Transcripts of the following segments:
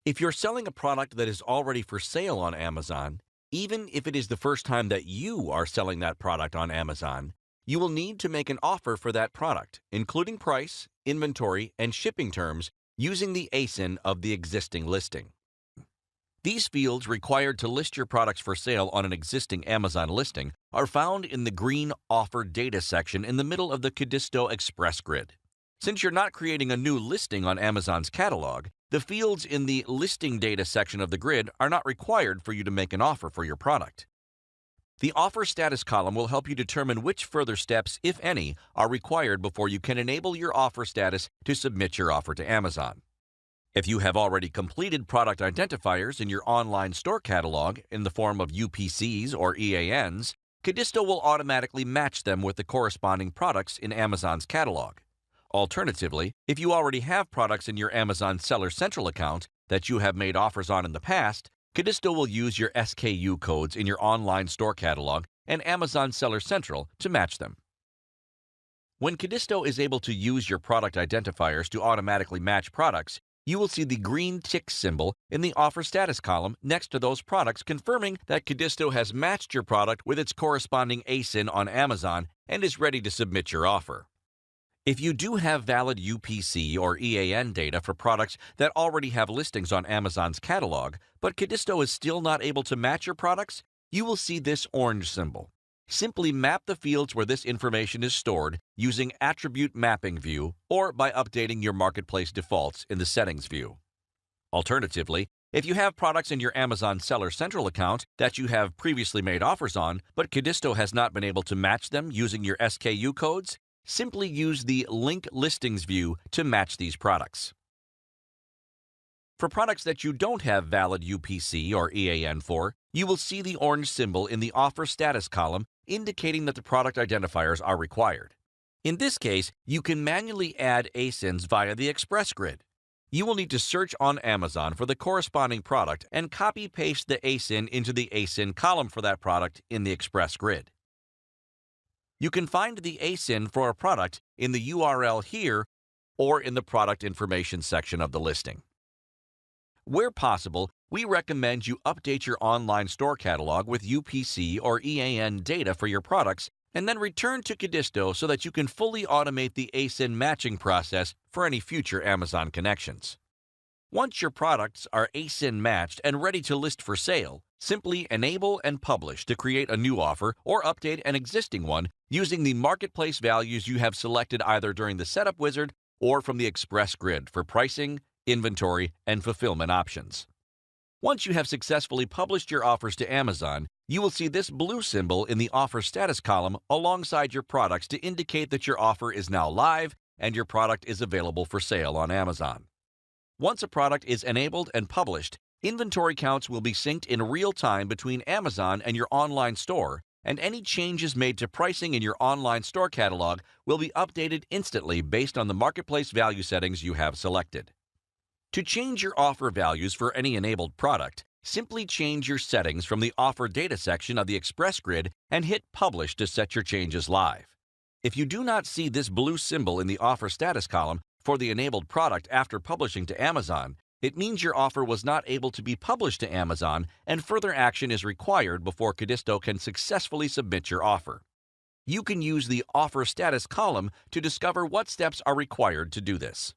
If you're selling a product that is already for sale on Amazon, even if it is the first time that you are selling that product on Amazon, you will need to make an offer for that product, including price, inventory, and shipping terms, using the ASIN of the existing listing. These fields required to list your products for sale on an existing Amazon listing are found in the green Offer Data section in the middle of the Codisto Express Grid. Since you're not creating a new listing on Amazon's catalog, the fields in the Listing Data section of the grid are not required for you to make an offer for your product. The Offer Status column will help you determine which further steps, if any, are required before you can enable your offer status to submit your offer to Amazon. If you have already completed product identifiers in your online store catalog in the form of UPCs or EANs, Codisto will automatically match them with the corresponding products in Amazon's catalog. Alternatively, if you already have products in your Amazon Seller Central account that you have made offers on in the past, Codisto will use your SKU codes in your online store catalog and Amazon Seller Central to match them. When Codisto is able to use your product identifiers to automatically match products, you will see the green tick symbol in the Offer Status column next to those products, confirming that Codisto has matched your product with its corresponding ASIN on Amazon and is ready to submit your offer. If you do have valid UPC or EAN data for products that already have listings on Amazon's catalog, but Codisto is still not able to match your products, you will see this orange symbol. Simply map the fields where this information is stored using Attribute Mapping View or by updating your Marketplace defaults in the Settings view. Alternatively, if you have products in your Amazon Seller Central account that you have previously made offers on, but Codisto has not been able to match them using your SKU codes, simply use the Link Listings view to match these products. For products that you don't have valid UPC or EAN for, you will see the orange symbol in the Offer Status column indicating that the product identifiers are required. In this case, you can manually add ASINs via the Express Grid. You will need to search on Amazon for the corresponding product and copy-paste the ASIN into the ASIN column for that product in the Express Grid. You can find the ASIN for a product in the URL here or in the product information section of the listing. Where possible, we recommend you update your online store catalog with UPC or EAN data for your products and then return to Codisto so that you can fully automate the ASIN matching process for any future Amazon connections. Once your products are ASIN matched and ready to list for sale, simply enable and publish to create a new offer or update an existing one using the marketplace values you have selected either during the setup wizard or from the Express Grid for pricing, inventory, and fulfillment options. Once you have successfully published your offers to Amazon, you will see this blue symbol in the Offer Status column alongside your products to indicate that your offer is now live and your product is available for sale on Amazon. Once a product is enabled and published, inventory counts will be synced in real time between Amazon and your online store, and any changes made to pricing in your online store catalog will be updated instantly based on the marketplace value settings you have selected. To change your offer values for any enabled product, simply change your settings from the Offer Data section of the Express Grid and hit Publish to set your changes live. If you do not see this blue symbol in the Offer Status column for the enabled product after publishing to Amazon, it means your offer was not able to be published to Amazon and further action is required before Codisto can successfully submit your offer. You can use the Offer Status column to discover what steps are required to do this.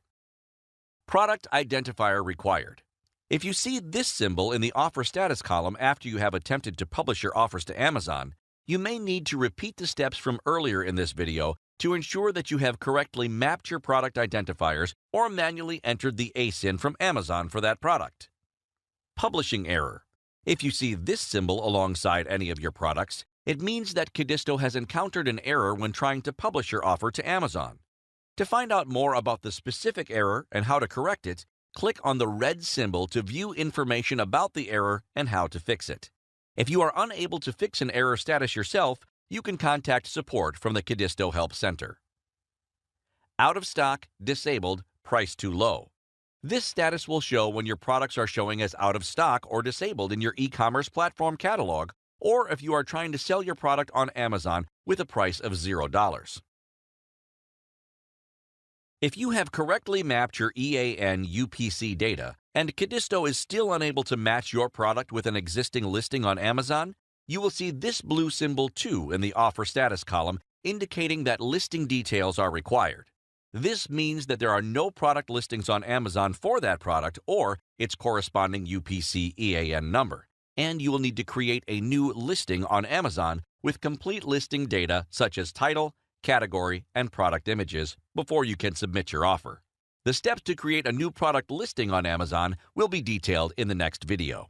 Product Identifier Required. If you see this symbol in the Offer Status column after you have attempted to publish your offers to Amazon, you may need to repeat the steps from earlier in this video to ensure that you have correctly mapped your product identifiers or manually entered the ASIN from Amazon for that product. Publishing Error. If you see this symbol alongside any of your products, it means that Codisto has encountered an error when trying to publish your offer to Amazon. To find out more about the specific error and how to correct it, click on the red symbol to view information about the error and how to fix it. If you are unable to fix an error status yourself, you can contact support from the Codisto Help Center. Out of stock, disabled, price too low. This status will show when your products are showing as out of stock or disabled in your e-commerce platform catalog, or if you are trying to sell your product on Amazon with a price of $0. If you have correctly mapped your EAN UPC data, and Codisto is still unable to match your product with an existing listing on Amazon, you will see this blue symbol too in the offer status column, indicating that listing details are required. This means that there are no product listings on Amazon for that product or its corresponding UPC EAN number, and you will need to create a new listing on Amazon with complete listing data such as title, category, and product images before you can submit your offer. The steps to create a new product listing on Amazon will be detailed in the next video.